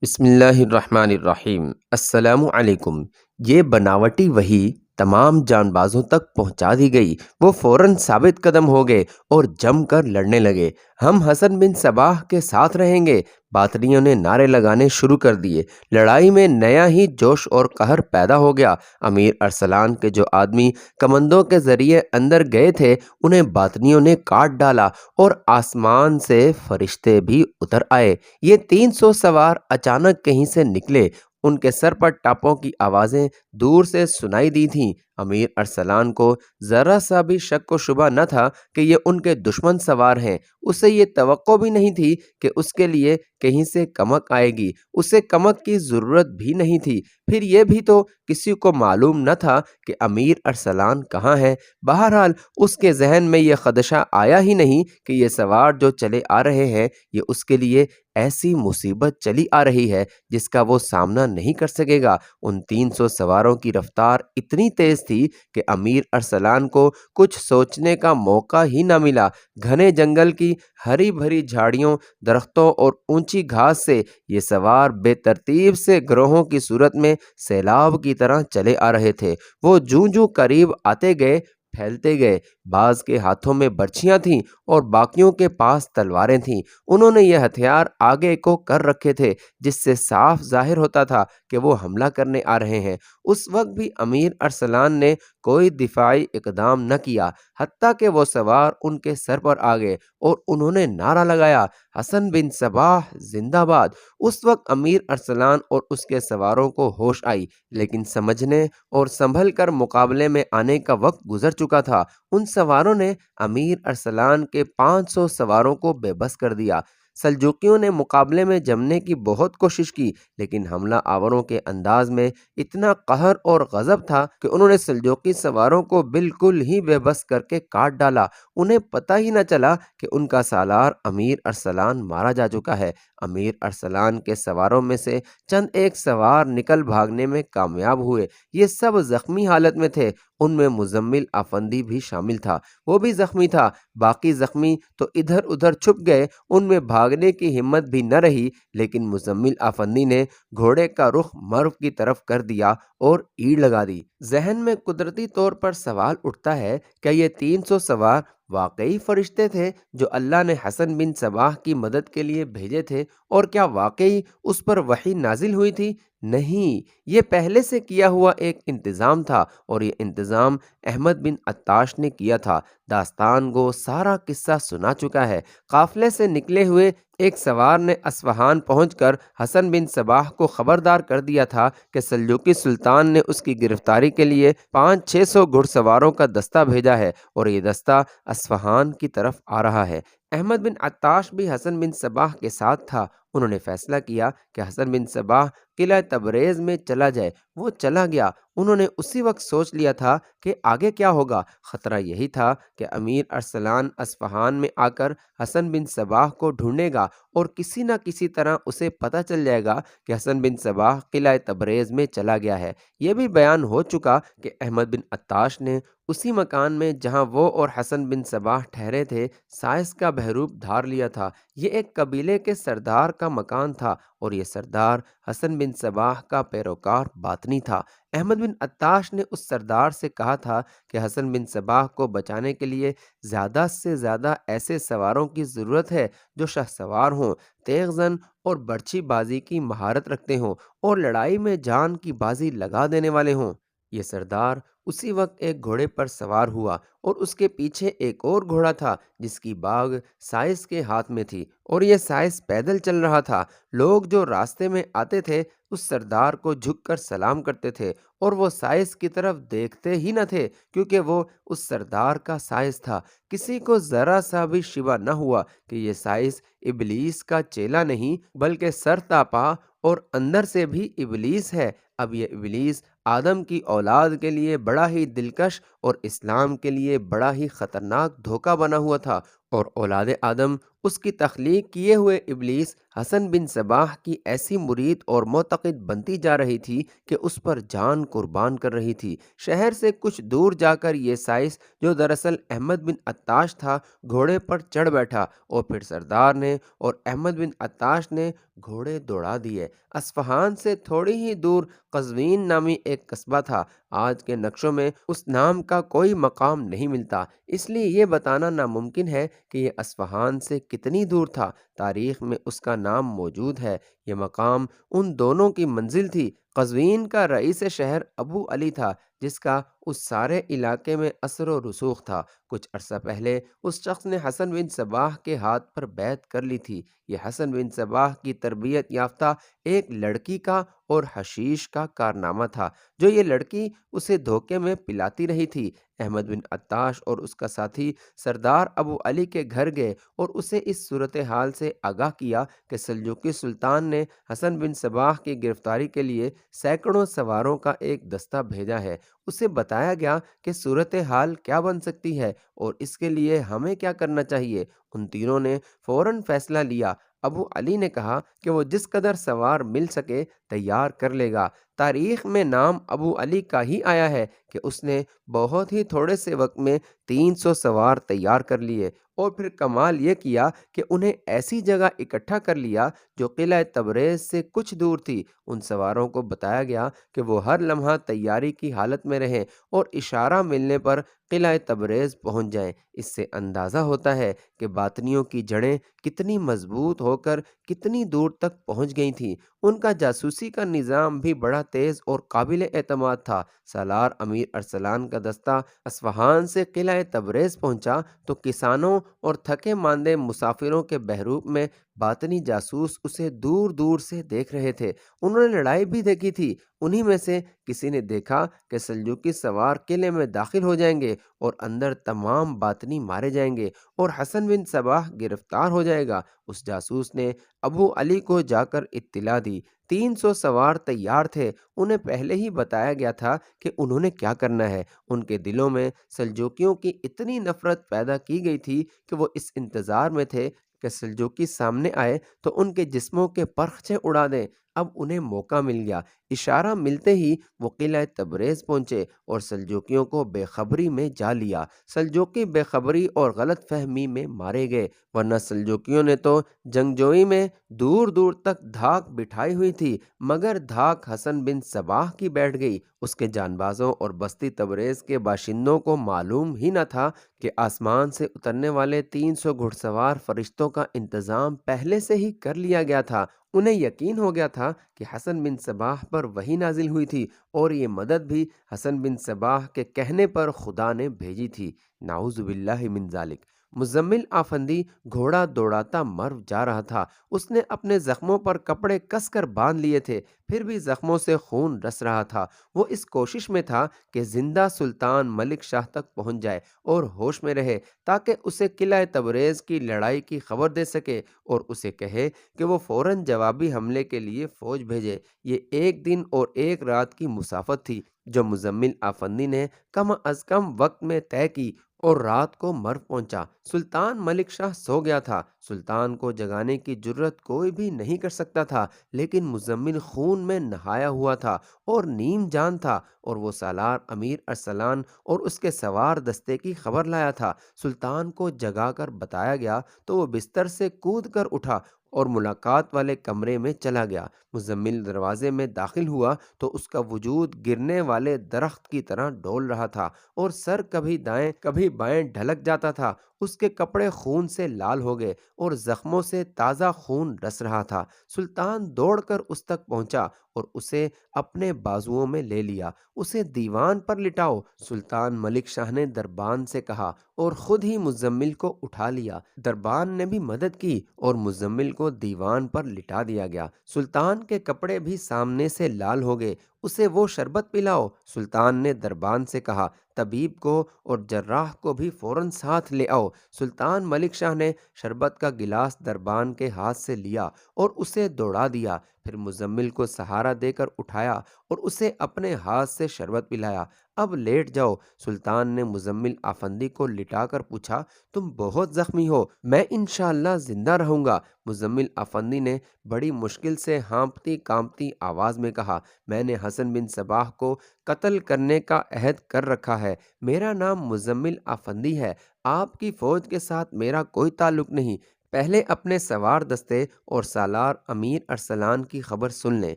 بسم اللہ الرحمن الرحیم۔ السلام علیکم۔ یہ بناوٹی وحی تمام جان بازوں تک پہنچا دی گئی۔ وہ فوراً ثابت قدم ہو گئے اور جم کر لڑنے لگے۔ ہم حسن بن صباح کے ساتھ رہیں گے۔ باطنیوں نے نعرے لگانے شروع کر دیے۔ لڑائی میں نیا ہی جوش اور قہر پیدا ہو گیا۔ امیر ارسلان کے جو آدمی کمندوں کے ذریعے اندر گئے تھے انہیں باطنیوں نے کاٹ ڈالا اور آسمان سے فرشتے بھی اتر آئے۔ یہ 300 سوار اچانک کہیں سے نکلے۔ ان کے سر پر ٹاپوں کی آوازیں دور سے سنائی دی تھیں۔ امیر ارسلان کو ذرا سا بھی شک و شبہ نہ تھا کہ یہ ان کے دشمن سوار ہیں۔ اسے یہ توقع بھی نہیں تھی کہ اس کے لیے کہیں سے کمک آئے گی۔ اسے کمک کی ضرورت بھی نہیں تھی۔ پھر یہ بھی تو کسی کو معلوم نہ تھا کہ امیر ارسلان کہاں ہے۔ بہرحال اس کے ذہن میں یہ خدشہ آیا ہی نہیں کہ یہ سوار جو چلے آ رہے ہیں یہ اس کے لیے ایسی مصیبت چلی آ رہی ہے جس کا وہ سامنا نہیں کر سکے گا۔ ان 300 سواروں کی رفتار اتنی تیز تھی کہ امیر ارسلان کو کچھ سوچنے کا موقع ہی نہ ملا۔ گھنے جنگل کی ہری بھری جھاڑیوں، درختوں اور اونچی گھاس سے یہ سوار بے ترتیب سے گروہوں کی صورت میں سیلاب کی طرح چلے آ رہے تھے۔ وہ جوں جوں قریب آتے گئے پھیلتے گئے۔ بعض کے ہاتھوں میں برچھیاں تھیں اور باقیوں کے پاس تلواریں تھیں۔ انہوں نے یہ ہتھیار آگے کو کر رکھے تھے جس سے صاف ظاہر ہوتا تھا کہ وہ حملہ کرنے آ رہے ہیں۔ اس وقت بھی امیر ارسلان نے کوئی دفاعی اقدام نہ کیا، حتیٰ کہ وہ سوار ان کے سر پر آ گئے اور انہوں نے نعرہ لگایا، حسن بن صباح زندہ باد۔ اس وقت امیر ارسلان اور اس کے سواروں کو ہوش آئی، لیکن سمجھنے اور سنبھل کر مقابلے میں آنے کا وقت گزر چکا تھا۔ ان سواروں نے امیر ارسلان کے 500 سواروں کو بے بس کر دیا۔ سلجوقیوں نے مقابلے میں جمنے کی بہت کوشش کی، لیکن حملہ آوروں کے انداز میں اتنا قہر اور غضب تھا کہ انہوں نے سلجوقی سواروں کو بالکل ہی بے بس کر کے کاٹ ڈالا۔ انہیں پتہ ہی نہ چلا کہ ان کا سالار امیر ارسلان مارا جا چکا ہے۔ امیر ارسلان کے سواروں میں سے چند ایک سوار نکل بھاگنے میں کامیاب ہوئے۔ یہ سب زخمی حالت میں تھے۔ ان میں مزمل افندی بھی شامل تھا، وہ بھی زخمی تھا۔ باقی زخمی تو ادھر ادھر چھپ گئے، ان میں بھاگنے کی ہمت بھی نہ رہی، لیکن مزمل افندی نے گھوڑے کا رخ مرو کی طرف کر دیا اور ایڑ لگا دی۔ ذہن میں قدرتی طور پر سوال اٹھتا ہے، کیا یہ 300 سوار واقعی فرشتے تھے جو اللہ نے حسن بن صباح کی مدد کے لیے بھیجے تھے، اور کیا واقعی اس پر وحی نازل ہوئی تھی؟ نہیں، یہ پہلے سے کیا ہوا ایک انتظام تھا، اور یہ انتظام احمد بن عطاش نے کیا تھا۔ داستان گو سارا قصہ سنا چکا ہے۔ قافلے سے نکلے ہوئے ایک سوار نے اصفہان پہنچ کر حسن بن صباح کو خبردار کر دیا تھا کہ سلجوقی سلطان نے اس کی گرفتاری کے لیے 500-600 گھڑ سواروں کا دستہ بھیجا ہے اور یہ دستہ اصفہان کی طرف آ رہا ہے۔ احمد بن عطاش بھی حسن بن صباح کے ساتھ تھا۔ انہوں نے فیصلہ کیا کہ حسن بن صباح قلعہ تبریز میں چلا جائے۔ وہ چلا گیا۔ انہوں نے اسی وقت سوچ لیا تھا کہ آگے کیا ہوگا۔ خطرہ یہی تھا کہ امیر ارسلان اصفہان میں آ کر حسن بن صباح کو ڈھونڈے گا اور کسی نہ کسی طرح اسے پتہ چل جائے گا کہ حسن بن صباح قلعہ تبریز میں چلا گیا ہے۔ یہ بھی بیان ہو چکا کہ احمد بن عطاش نے اسی مکان میں جہاں وہ اور حسن بن صباح ٹھہرے تھے سائس کا بحروپ دھار لیا تھا۔ یہ ایک قبیلے کے سردار کا مکان تھا اور یہ سردار حسن بن صباح کا پیروکار باطنی تھا۔ احمد بن عطاش نے اس سردار سے کہا تھا کہ حسن بن صباح کو بچانے کے لیے زیادہ سے زیادہ ایسے سواروں کی ضرورت ہے جو شاہ سوار ہوں، تیغ زن اور برچھی بازی کی مہارت رکھتے ہوں اور لڑائی میں جان کی بازی لگا دینے والے ہوں۔ یہ سردار اسی وقت ایک گھوڑے پر سوار ہوا اور اس کے پیچھے ایک اور گھوڑا تھا جس کی باگ سائس کے ہاتھ میں تھی، اور یہ سائس پیدل چل رہا تھا۔ لوگ جو راستے میں آتے تھے اس سردار کو جھک کر سلام کرتے تھے، اور وہ سائس کی طرف دیکھتے ہی نہ تھے کیونکہ وہ اس سردار کا سائس تھا۔ کسی کو ذرا سا بھی شبہ نہ ہوا کہ یہ سائس ابلیس کا چیلا نہیں بلکہ سر تاپا اور اندر سے بھی ابلیس ہے۔ اب یہ ابلیس آدم کی اولاد کے لیے بڑا ہی دلکش اور اسلام کے لیے بڑا ہی خطرناک دھوکہ بنا ہوا تھا، اور اولاد آدم اس کی تخلیق کیے ہوئے ابلیس حسن بن صباح کی ایسی مرید اور معتقد بنتی جا رہی تھی کہ اس پر جان قربان کر رہی تھی۔ شہر سے کچھ دور جا کر یہ سائس، جو دراصل احمد بن عطاش تھا، گھوڑے پر چڑھ بیٹھا، اور پھر سردار نے اور احمد بن عطاش نے گھوڑے دوڑا دیے۔ اصفہان سے تھوڑی ہی دور قزوین نامی ایک قصبہ تھا۔ آج کے نقشوں میں اس نام کا کوئی مقام نہیں ملتا، اس لیے یہ بتانا ناممکن ہے کہ یہ اصفہان سے کتنی دور تھا۔ تاریخ میں اس کا نام موجود ہے۔ یہ مقام ان دونوں کی منزل تھی۔ قزوین کا رئیس شہر ابو علی تھا، جس کا اس سارے علاقے میں اثر و رسوخ تھا۔ کچھ عرصہ پہلے اس شخص نے حسن بن صباح کے ہاتھ پر بیعت کر لی تھی۔ یہ حسن بن صباح کی تربیت یافتہ ایک لڑکی کا اور حشیش کا کارنامہ تھا، جو یہ لڑکی اسے دھوکے میں پلاتی رہی تھی۔ احمد بن عطاش اور اس کا ساتھی سردار ابو علی کے گھر گئے اور اسے اس صورتحال سے آگاہ کیا کہ سلجوقی سلطان نے حسن بن صباح کی گرفتاری کے لیے سینکڑوں سواروں کا ایک دستہ بھیجا ہے۔ اسے بتایا گیا کہ صورتحال کیا بن سکتی ہے اور اس کے لیے ہمیں کیا کرنا چاہیے۔ ان تینوں نے فوراً فیصلہ لیا۔ ابو علی نے کہا کہ وہ جس قدر سوار مل سکے تیار کر لے گا۔ تاریخ میں نام ابو علی کا ہی آیا ہے کہ اس نے بہت ہی تھوڑے سے وقت میں 300 سوار تیار کر لیے، اور پھر کمال یہ کیا کہ انہیں ایسی جگہ اکٹھا کر لیا جو قلعہ تبریز سے کچھ دور تھی۔ ان سواروں کو بتایا گیا کہ وہ ہر لمحہ تیاری کی حالت میں رہیں اور اشارہ ملنے پر قلعہ تبریز پہنچ جائیں۔ اس سے اندازہ ہوتا ہے کہ باطنیوں کی جڑیں کتنی مضبوط ہو کر کتنی دور تک پہنچ گئی تھیں۔ ان کا جاسوسی کا نظام بھی بڑا تیز اور قابل اعتماد تھا۔ سالار امیر ارسلان کا دستہ اصفہان سے قلعہ تبریز پہنچا تو کسانوں اور تھکے ماندے مسافروں کے بحروپ میں باطنی جاسوس اسے دور دور سے دیکھ رہے تھے۔ انہوں نے لڑائی بھی دیکھی تھی۔ انہی میں سے کسی نے دیکھا کہ سلجوقی سوار قلعے میں داخل ہو جائیں گے اور اندر تمام باطنی مارے جائیں گے اور حسن بن صباح گرفتار ہو جائے گا۔ اس جاسوس نے ابو علی کو جا کر اطلاع دی۔ 300 سوار تیار تھے۔ انہیں پہلے ہی بتایا گیا تھا کہ انہوں نے کیا کرنا ہے۔ ان کے دلوں میں سلجوکیوں کی اتنی نفرت پیدا کی گئی تھی کہ وہ اس انتظار میں تھے کہ سلجوکی سامنے آئے تو ان کے جسموں کے پرخچے اڑا دیں۔ اب انہیں موقع مل گیا۔ اشارہ ملتے ہی وہ قلعہ تبریز پہنچے اور سلجوکیوں کو بے خبری میں جا لیا۔ سلجوکی بے خبری اور غلط فہمی میں مارے گئے، ورنہ سلجوکیوں نے تو جنگجوئی میں دور دور تک دھاک بٹھائی ہوئی تھی، مگر دھاک حسن بن صباح کی بیٹھ گئی۔ اس کے جانبازوں اور بستی تبریز کے باشندوں کو معلوم ہی نہ تھا کہ آسمان سے اترنے والے 300 گھڑ سوار فرشتوں کا انتظام پہلے سے ہی کر لیا گیا تھا۔ انہیں یقین ہو گیا تھا کہ حسن بن صباح پر وحی نازل ہوئی تھی، اور یہ مدد بھی حسن بن صباح کے کہنے پر خدا نے بھیجی تھی۔ نعوذ باللہ من ذالک۔ مزمل آفندی گھوڑا دوڑاتا مر جا رہا تھا۔ اس نے اپنے زخموں پر کپڑے کس کر باندھ لیے تھے، پھر بھی زخموں سے خون رس رہا تھا۔ وہ اس کوشش میں تھا کہ زندہ سلطان ملک شاہ تک پہنچ جائے اور ہوش میں رہے، تاکہ اسے قلعہ تبریز کی لڑائی کی خبر دے سکے اور اسے کہے کہ وہ فوراً جوابی حملے کے لیے فوج بھیجے۔ یہ 1 دن اور 1 رات کی مسافت تھی جو مزمل آفندی نے کم از کم وقت میں طے کی، اور رات کو مرو پہنچا۔ سلطان ملک شاہ سو گیا تھا۔ سلطان کو جگانے کی جرت کوئی بھی نہیں کر سکتا تھا، لیکن مزمل خون میں نہایا ہوا تھا اور نیم جان تھا، اور وہ سالار امیر ارسلان اور اس کے سوار دستے کی خبر لایا تھا۔ سلطان کو جگا کر بتایا گیا تو وہ بستر سے کود کر اٹھا اور ملاقات والے کمرے میں چلا گیا۔ مزمل دروازے میں داخل ہوا تو اس کا وجود گرنے والے درخت کی طرح ڈول رہا تھا، اور سر کبھی دائیں کبھی بائیں ڈھلک جاتا تھا۔ اس کے کپڑے خون سے لال ہو گئے اور زخموں سے تازہ خون رس رہا تھا۔ سلطان دوڑ کر اس تک پہنچا اور اسے اپنے بازوؤں میں لے لیا۔ اسے دیوان پر لٹاؤ، سلطان ملک شاہ نے دربان سے کہا، اور خود ہی مزمل کو اٹھا لیا۔ دربان نے بھی مدد کی اور مزمل کو دیوان پر لٹا دیا گیا۔ سلطان کے کپڑے بھی سامنے سے لال ہو گئے۔ اسے وہ شربت پلاؤ، سلطان نے دربان سے کہا۔ طبیب کو اور جراح کو بھی فوراً ساتھ لے آؤ۔ سلطان ملک شاہ نے شربت کا گلاس دربان کے ہاتھ سے لیا اور اسے دوڑا دیا۔ پھر مزمل کو سہارا دے کر اٹھایا اور اسے اپنے ہاتھ سے شربت پلایا۔ اب لیٹ جاؤ۔ سلطان نے مزمل آفندی کو لٹا کر پوچھا، تم بہت زخمی ہو، میں انشاءاللہ زندہ رہوں گا۔ مزمل آفندی نے بڑی مشکل سے ہانپتی کانپتی آواز میں کہا، میں نے حسن بن صباح کو قتل کرنے کا عہد کر رکھا ہے۔ میرا نام مزمل آفندی ہے، آپ کی فوج کے ساتھ میرا کوئی تعلق نہیں۔ پہلے اپنے سوار دستے اور سالار امیر ارسلان کی خبر سن لیں۔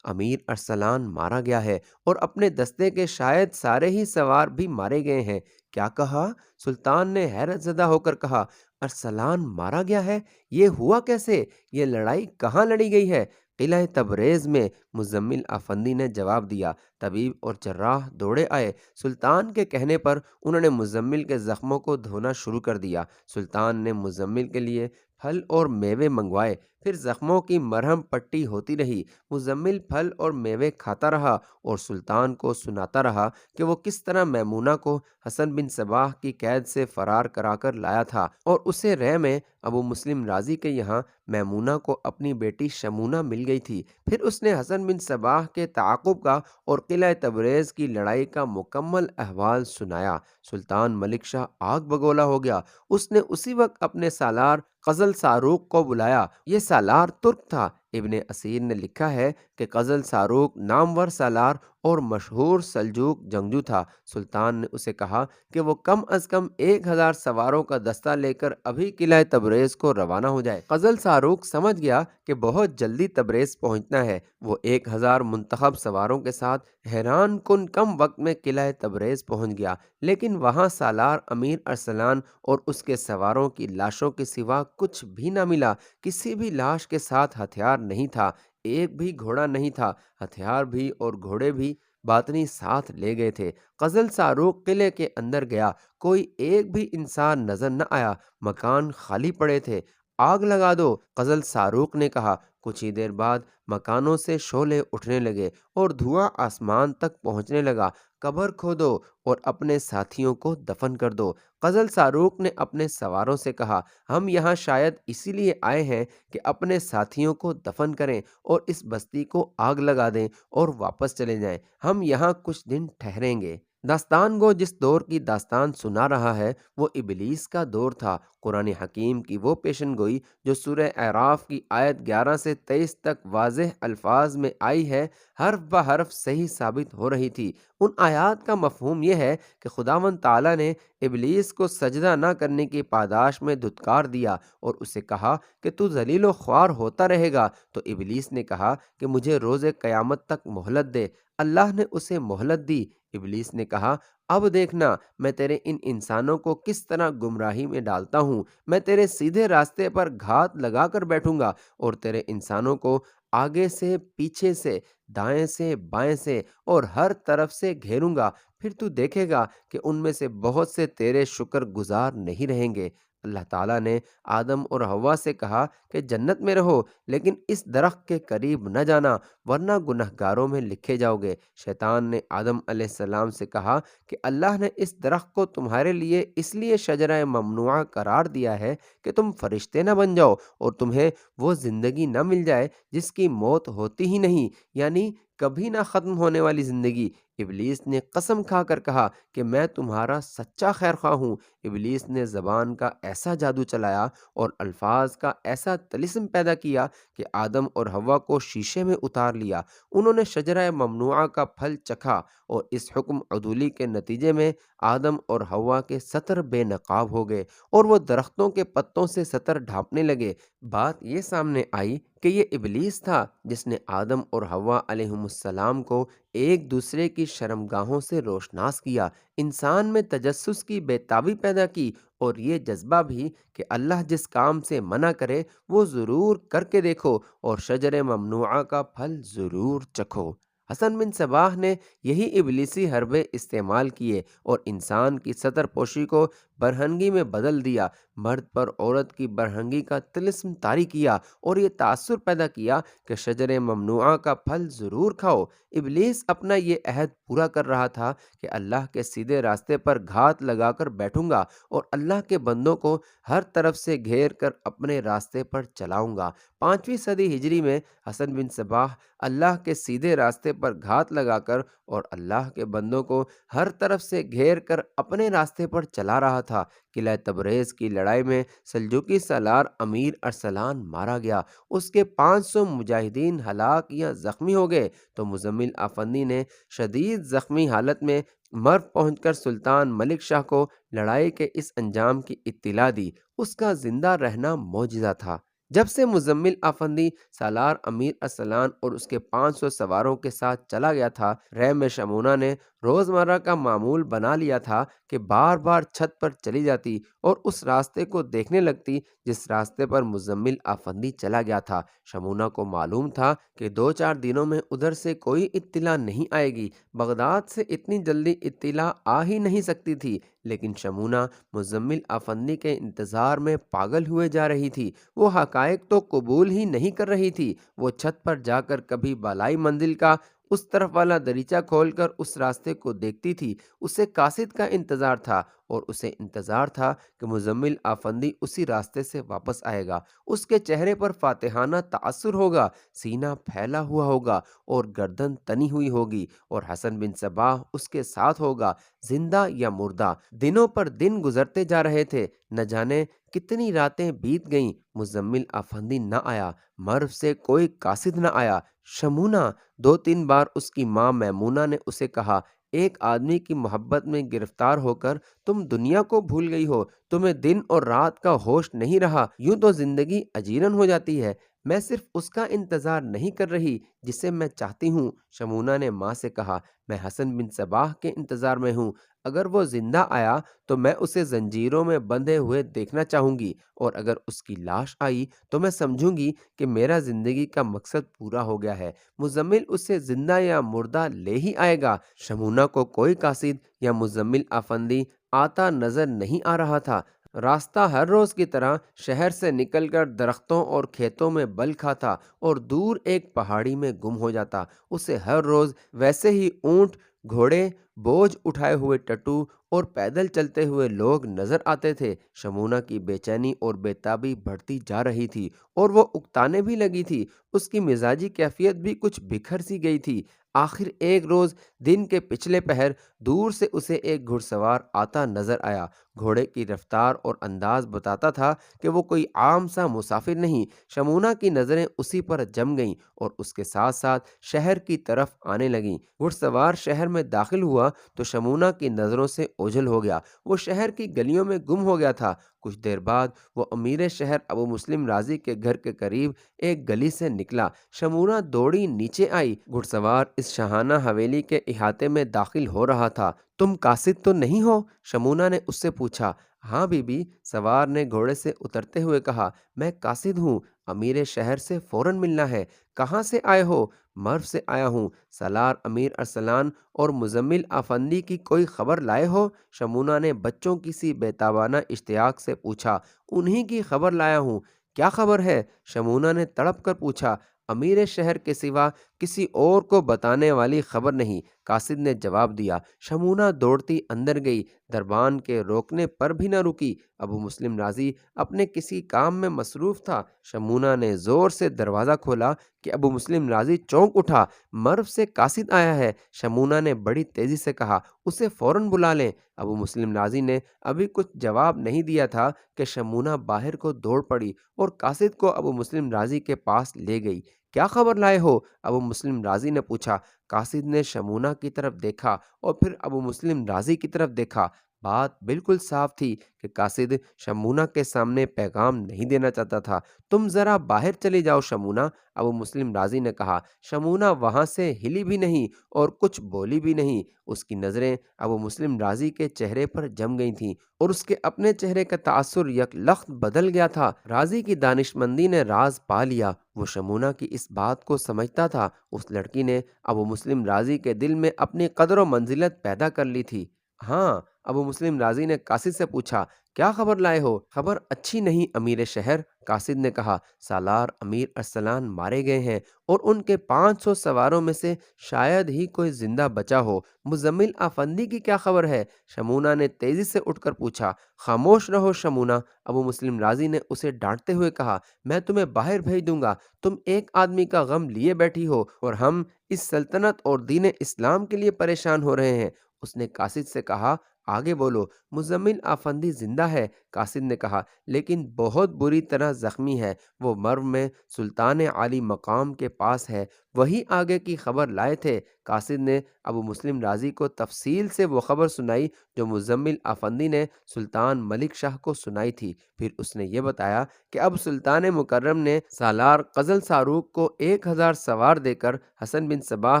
امیر ارسلان مارا گیا ہے اور اپنے دستے کے شاید سارے ہی سوار بھی مارے گئے ہیں۔ کیا کہا؟ سلطان نے حیرت زدہ ہو کر کہا، ارسلان مارا گیا ہے؟ یہ ہوا کیسے؟ یہ لڑائی کہاں لڑی گئی ہے؟ قلعہ تبریز میں، مزمل آفندی نے جواب دیا۔ طبیب اور جراح دوڑے آئے۔ سلطان کے کہنے پر انہوں نے مزمل کے زخموں کو دھونا شروع کر دیا۔ سلطان نے مزمل کے لیے پھل اور میوے منگوائے، پھر زخموں کی مرہم پٹی ہوتی رہی۔ مزمل پھل اور میوے کھاتا رہا اور سلطان کو سناتا رہا کہ وہ کس طرح میمونہ کو حسن بن صباح کی قید سے فرار کرا کر لایا تھا اور اسے رے میں ابو مسلم رازی کے یہاں میمونہ کو اپنی بیٹی شمونہ مل گئی تھی۔ پھر اس نے حسن بن صباح کے تعاقب کا اور قلعہ تبریز کی لڑائی کا مکمل احوال سنایا۔ سلطان ملک شاہ آگ بگولا ہو گیا۔ اس نے اسی وقت اپنے سالار قزل ساروق کو بلایا۔ یہ سالار ترک تھا۔ ابن اسیر نے لکھا ہے کہ قزل ساروق نامور سالار اور مشہور سلجوق جنگجو تھا۔ سلطان نے اسے کہا کہ وہ کم از کم 1000 سواروں کا دستہ لے کر ابھی قلعہ تبریز کو روانہ ہو جائے۔ قزل ساروق سمجھ گیا کہ بہت جلدی تبریز پہنچنا ہے۔ وہ 1000 منتخب سواروں کے ساتھ حیران کن کم وقت میں قلعہ تبریز پہنچ گیا، لیکن وہاں سالار امیر ارسلان اور اس کے سواروں کی لاشوں کے سوا کچھ بھی نہ ملا۔ کسی بھی لاش کے ساتھ ہتھیار نہیں تھا، ایک بھی گھوڑا نہیں تھا، ہتھیار بھی اور گھوڑے بھی باطنی ساتھ لے گئے تھے۔ قزل ساروق قلعے کے اندر گیا، کوئی ایک بھی انسان نظر نہ آیا، مکان خالی پڑے تھے۔ آگ لگا دو، قزل ساروق نے کہا۔ کچھ ہی دیر بعد مکانوں سے شعلے اٹھنے لگے اور دھواں آسمان تک پہنچنے لگا۔ قبر کھودو اور اپنے ساتھیوں کو دفن کر دو۔ قزل ساروق نے اپنے سواروں سے کہا، ہم یہاں شاید اسی لیے آئے ہیں کہ اپنے ساتھیوں کو دفن کریں اور اس بستی کو آگ لگا دیں اور واپس چلے جائیں۔ ہم یہاں کچھ دن ٹھہریں گے۔ داستان گو جس دور کی داستان سنا رہا ہے وہ ابلیس کا دور تھا۔ قرآن حکیم کی وہ پیشن گوئی جو سورہ اعراف کی آیت 11 سے 23 تک واضح الفاظ میں آئی ہے، حرف بہ حرف صحیح ثابت ہو رہی تھی۔ ان آیات کا مفہوم یہ ہے کہ خداوند تعالیٰ نے ابلیس کو سجدہ نہ کرنے کی پاداش میں دھتکار دیا اور اسے کہا کہ تو ذلیل و خوار ہوتا رہے گا، تو ابلیس نے کہا کہ مجھے روز قیامت تک مہلت دے۔ اللہ نے اسے مہلت دی۔ ابلیس نے کہا، اب دیکھنا میں تیرے ان انسانوں کو کس طرح گمراہی میں ڈالتا ہوں۔ میں تیرے سیدھے راستے پر گھات لگا کر بیٹھوں گا اور تیرے انسانوں کو آگے سے، پیچھے سے، دائیں سے، بائیں سے اور ہر طرف سے گھیروں گا۔ پھر تو دیکھے گا کہ ان میں سے بہت سے تیرے شکر گزار نہیں رہیں گے۔ اللہ تعالیٰ نے آدم اور حوا سے کہا کہ جنت میں رہو، لیکن اس درخت کے قریب نہ جانا ورنہ گنہگاروں میں لکھے جاؤ گے۔ شیطان نے آدم علیہ السلام سے کہا کہ اللہ نے اس درخت کو تمہارے لیے اس لیے شجرہ ممنوعہ قرار دیا ہے کہ تم فرشتے نہ بن جاؤ اور تمہیں وہ زندگی نہ مل جائے جس کی موت ہوتی ہی نہیں، یعنی کبھی نہ ختم ہونے والی زندگی۔ ابلیس نے قسم کھا کر کہا کہ میں تمہارا سچا خیر خواہ ہوں۔ ابلیس نے زبان کا ایسا جادو چلایا اور الفاظ کا ایسا طلسم پیدا کیا کہ آدم اور حوا کو شیشے میں اتار لیا۔ انہوں نے شجرہ ممنوعہ کا پھل چکھا اور اس حکم عدولی کے نتیجے میں آدم اور حوا کے ستر بے نقاب ہو گئے اور وہ درختوں کے پتوں سے ستر ڈھانپنے لگے۔ بات یہ سامنے آئی کہ یہ ابلیس تھا جس نے آدم اور حوا علیہم السلام کو ایک دوسرے کی شرمگاہوں سے روشناس کیا، انسان میں تجسس کی بےتابی پیدا کی اور یہ جذبہ بھی کہ اللہ جس کام سے منع کرے وہ ضرور کر کے دیکھو اور شجر ممنوعہ کا پھل ضرور چکھو۔ حسن بن صباح نے یہی ابلیسی حربے استعمال کیے اور انسان کی ستر پوشی کو برہنگی میں بدل دیا۔ مرد پر عورت کی برہنگی کا طلسم طاری کیا اور یہ تاثر پیدا کیا کہ شجر ممنوعہ کا پھل ضرور کھاؤ۔ ابلیس اپنا یہ عہد پورا کر رہا تھا کہ اللہ کے سیدھے راستے پر گھات لگا کر بیٹھوں گا اور اللہ کے بندوں کو ہر طرف سے گھیر کر اپنے راستے پر چلاؤں گا۔ 5ویں صدی ہجری میں حسن بن صباح اللہ کے سیدھے راستے پر گھات لگا کر اور اللہ کے بندوں کو ہر طرف سے گھیر کر اپنے راستے پر چلا رہا تھا۔ قلعہ تبریز کی لڑائی میں سلجوقی سالار امیر ارسلان مارا گیا، اس کے 500 مجاہدین ہلاک یا زخمی ہو گئے تو مزمل آفندی نے شدید زخمی حالت میں مرو پہنچ کر سلطان ملک شاہ کو لڑائی کے اس انجام کی اطلاع دی۔ اس کا زندہ رہنا معجزہ تھا۔ جب سے مزمل آفندی سالار امیر ارسلان اور اس کے 500 سواروں کے ساتھ چلا گیا تھا، رحم شمونہ نے روزمرہ کا معمول بنا لیا تھا کہ بار بار چھت پر چلی جاتی اور اس راستے کو دیکھنے لگتی جس راستے پر مزمل آفندی چلا گیا تھا۔ شمونہ کو معلوم تھا کہ 2-4 دنوں میں ادھر سے کوئی اطلاع نہیں آئے گی، بغداد سے اتنی جلدی اطلاع آ ہی نہیں سکتی تھی، لیکن شمونہ مزمل آفندی کے انتظار میں پاگل ہوئے جا رہی تھی۔ وہ حقائق تو قبول ہی نہیں کر رہی تھی۔ وہ چھت پر جا کر کبھی بالائی منزل کا اس طرف والا دریچہ کھول کر اس راستے کو دیکھتی تھی۔ اسے قاصد کا انتظار تھا اور اسے انتظار تھا کہ مزمل آفندی اسی راستے سے واپس آئے گا۔ اس کے چہرے پر فاتحانہ تاثر ہوگا، سینہ پھیلا ہوا ہوگا اور گردن تنی ہوئی ہوگی، اور حسن بن صباح اس کے ساتھ ہوگا، زندہ یا مردہ۔ دنوں پر دن گزرتے جا رہے تھے، نہ جانے کتنی راتیں بیت گئیں، مزمل آفندی نہ آیا، مرو سے کوئی قاصد نہ آیا۔ شمونہ 2-3 بار اس کی ماں میمونہ نے اسے کہا، ایک آدمی کی محبت میں گرفتار ہو کر تم دنیا کو بھول گئی ہو، تمہیں دن اور رات کا ہوش نہیں رہا، یوں تو زندگی اجیرن ہو جاتی ہے۔ میں صرف اس کا انتظار نہیں کر رہی جسے میں چاہتی ہوں۔ شمونہ نے ماں سے کہا، میں حسن بن صباح کے انتظار میں ہوں، اگر وہ زندہ آیا تو میں اسے زنجیروں میں بندھے ہوئے دیکھنا چاہوں گی، اور اگر اس کی لاش آئی تو میں سمجھوں گی کہ میرا زندگی کا مقصد پورا ہو گیا ہے۔ مزمل اسے زندہ یا مردہ لے ہی آئے گا۔ شمونہ کو کوئی قاصد یا مزمل آفندی آتا نظر نہیں آ رہا تھا۔ راستہ ہر روز کی طرح شہر سے نکل کر درختوں اور کھیتوں میں بل کھاتا اور دور ایک پہاڑی میں گم ہو جاتا۔ اسے ہر روز ویسے ہی اونٹ، گھوڑے، بوجھ اٹھائے ہوئے ٹٹو اور پیدل چلتے ہوئے لوگ نظر آتے تھے۔ شمونہ کی بے چینی اور بے تابی بڑھتی جا رہی تھی اور وہ اکتانے بھی لگی تھی۔ اس کی مزاجی کیفیت بھی کچھ بکھر سی گئی تھی۔ آخر ایک روز دن کے پچھلے پہر دور سے اسے ایک گھڑ سوار آتا نظر آیا۔ گھوڑے کی رفتار اور انداز بتاتا تھا کہ وہ کوئی عام سا مسافر نہیں۔ شمونہ کی نظریں اسی پر جم گئیں اور اس کے ساتھ ساتھ شہر کی طرف آنے لگیں۔ گھڑ سوار شہر میں داخل ہوا تو شمونہ کی نظروں سے اوجھل ہو گیا۔ وہ شہر کی گلیوں میں گم ہو گیا تھا۔ کچھ دیر بعد وہ امیر شہر ابو مسلم رازی کے گھر کے قریب ایک گلی سے نکلا۔ شمونہ دوڑی نیچے آئی۔ گھڑ سوار اس شاہانہ حویلی کے احاطے میں داخل ہو رہا تھا۔ تم قاصد تو نہیں ہو؟ شمونہ نے اس سے پوچھا۔ ہاں بی بی، سوار نے گھوڑے سے اترتے ہوئے کہا، میں قاصد ہوں، امیر شہر سے فوراً ملنا ہے۔ کہاں سے آئے ہو؟ مرو سے آیا ہوں۔ سالار امیر ارسلان اور مزمل آفندی کی کوئی خبر لائے ہو؟ شمونہ نے بچوں کی سی بے تابانہ اشتیاق سے پوچھا۔ انہی کی خبر لایا ہوں۔ کیا خبر ہے؟ شمونہ نے تڑپ کر پوچھا۔ امیر شہر کے سوا کسی اور کو بتانے والی خبر نہیں، قاصد نے جواب دیا۔ شمونہ دوڑتی اندر گئی، دربان کے روکنے پر بھی نہ رکی۔ ابو مسلم رازی اپنے کسی کام میں مصروف تھا۔ شمونہ نے زور سے دروازہ کھولا کہ ابو مسلم رازی چونک اٹھا۔ مرو سے قاصد آیا ہے، شمونہ نے بڑی تیزی سے کہا، اسے فوراً بلا لیں۔ ابو مسلم رازی نے ابھی کچھ جواب نہیں دیا تھا کہ شمونہ باہر کو دوڑ پڑی اور قاصد کو ابو مسلم رازی کے پاس لے گئی۔ کیا خبر لائے ہو؟ ابو مسلم رازی نے پوچھا۔ قاصد نے شمونہ کی طرف دیکھا اور پھر ابو مسلم رازی کی طرف دیکھا۔ بات بالکل صاف تھی کہ قاصد شمونہ کے سامنے پیغام نہیں دینا چاہتا تھا۔ تم ذرا باہر چلی جاؤ شمونہ، ابو مسلم رازی نے کہا۔ شمونہ وہاں سے ہلی بھی نہیں اور کچھ بولی بھی نہیں۔ اس کی نظریں ابو مسلم رازی کے چہرے پر جم گئی تھیں اور اس کے اپنے چہرے کا تاثر یک لخت بدل گیا تھا۔ رازی کی دانشمندی نے راز پا لیا۔ وہ شمونہ کی اس بات کو سمجھتا تھا۔ اس لڑکی نے ابو مسلم رازی کے دل میں اپنی قدر و منزلت پیدا کر لی تھی۔ ہاں، ابو مسلم راضی نے قاصد سے پوچھا، کیا خبر لائے ہو؟ خبر اچھی نہیں امیر شہر، قاصد نے کہا، سالار امیر ارسلان مارے گئے ہیں اور ان کے 500 سواروں میں سے شاید ہی کوئی زندہ بچا ہو۔ مزمل آفندی کی کیا خبر ہے؟ شمونہ نے تیزی سے اٹھ کر پوچھا۔ خاموش رہو شمونہ، ابو مسلم راضی نے اسے ڈانٹتے ہوئے کہا، میں تمہیں باہر بھیج دوں گا، تم ایک آدمی کا غم لیے بیٹھی ہو اور ہم اس سلطنت اور دین اسلام کے لیے پریشان ہو رہے ہیں۔ اس نے قاصد سے کہا، آگے بولو۔ مزمل آفندی زندہ ہے، قاصد نے کہا، لیکن بہت بری طرح زخمی ہے، وہ مرو میں سلطان عالی مقام کے پاس ہے، وہی آگے کی خبر لائے تھے۔ قاصد نے ابو مسلم راضی کو تفصیل سے وہ خبر سنائی جو مزمل آفندی نے سلطان ملک شاہ کو سنائی تھی۔ پھر اس نے یہ بتایا کہ اب سلطان مکرم نے سالار قزل ساروق کو 1000 سوار دے کر حسن بن صباح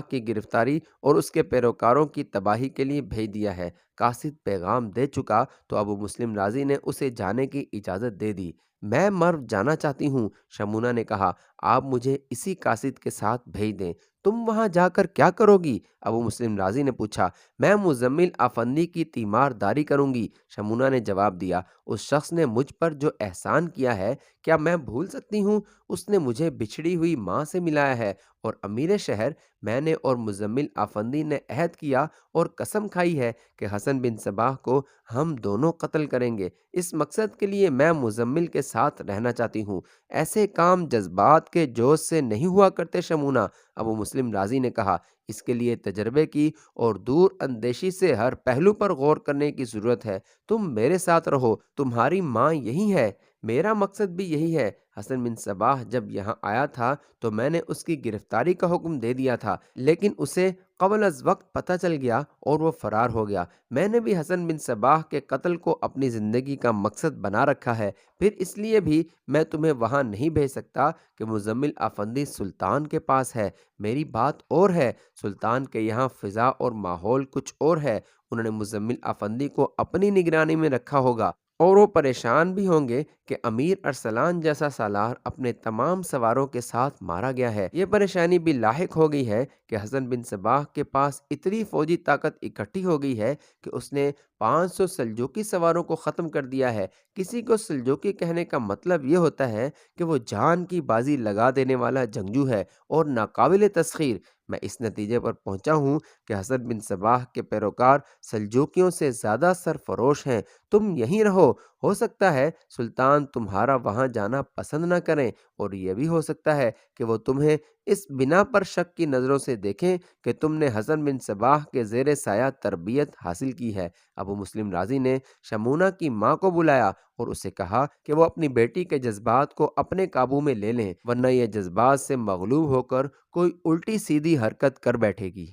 کی گرفتاری اور اس کے پیروکاروں کی تباہی کے لیے بھیج دیا ہے۔ قاصد پیغام دے چکا تو ابو مسلم راضی نے اسے جانے کی اجازت دے دی۔ میں مرو جانا چاہتی ہوں، شمونہ نے کہا، آپ مجھے اسی قاصد کے ساتھ بھیج دیں۔ تم وہاں جا کر کیا کرو گی؟ ابو مسلم راضی نے پوچھا۔ میں مزمل آفندی کی تیمار داری کروں گی، شمونہ نے جواب دیا۔ اس شخص نے مجھ پر جو احسان کیا ہے کیا میں بھول سکتی ہوں؟ اس نے مجھے بچھڑی ہوئی ماں سے ملایا ہے، اور امیر شہر، میں نے اور مزمل آفندی نے عہد کیا اور قسم کھائی ہے کہ حسن بن صباح کو ہم دونوں قتل کریں گے۔ اس مقصد کے لیے میں مزمل کے ساتھ رہنا چاہتی ہوں۔ ایسے کام جذبات کے جوش سے نہیں ہوا کرتے شمونہ، ابو مسلم راضی نے کہا، اس کے لیے تجربے کی اور دور اندیشی سے ہر پہلو پر غور کرنے کی ضرورت ہے۔ تم میرے ساتھ رہو، تمہاری ماں یہی ہے، میرا مقصد بھی یہی ہے۔ حسن بن صباح جب یہاں آیا تھا تو میں نے اس کی گرفتاری کا حکم دے دیا تھا، لیکن اسے قبل از وقت پتہ چل گیا اور وہ فرار ہو گیا۔ میں نے بھی حسن بن صباح کے قتل کو اپنی زندگی کا مقصد بنا رکھا ہے، پھر اس لیے بھی میں تمہیں وہاں نہیں بھیج سکتا کہ مزمل آفندی سلطان کے پاس ہے۔ میری بات اور ہے، سلطان کے یہاں فضا اور ماحول کچھ اور ہے۔ انہوں نے مزمل آفندی کو اپنی نگرانی میں رکھا ہوگا اور وہ پریشان بھی ہوں گے کہ امیر ارسلان جیسا سالار اپنے تمام سواروں کے ساتھ مارا گیا ہے۔ یہ پریشانی بھی لاحق ہو گئی ہے کہ حسن بن صباح کے پاس اتنی فوجی طاقت اکٹھی ہو گئی ہے کہ اس نے 500 سلجوقی سواروں کو ختم کر دیا ہے۔ کسی کو سلجوقی کہنے کا مطلب یہ ہوتا ہے کہ وہ جان کی بازی لگا دینے والا جنگجو ہے اور ناقابل تسخیر۔ میں اس نتیجے پر پہنچا ہوں کہ حسن بن صباح کے پیروکار سلجوکیوں سے زیادہ سرفروش ہیں۔ تم یہیں رہو، ہو سکتا ہے سلطان تمہارا وہاں جانا پسند نہ کریں، اور یہ بھی ہو سکتا ہے کہ وہ تمہیں اس بنا پر شک کی نظروں سے دیکھیں کہ تم نے حسن بن صباح کے زیر سایہ تربیت حاصل کی ہے۔ ابو مسلم راضی نے شمونہ کی ماں کو بلایا اور اسے کہا کہ وہ اپنی بیٹی کے جذبات کو اپنے قابو میں لے لیں، ورنہ یہ جذبات سے مغلوب ہو کر کوئی الٹی سیدھی حرکت کر بیٹھے گی۔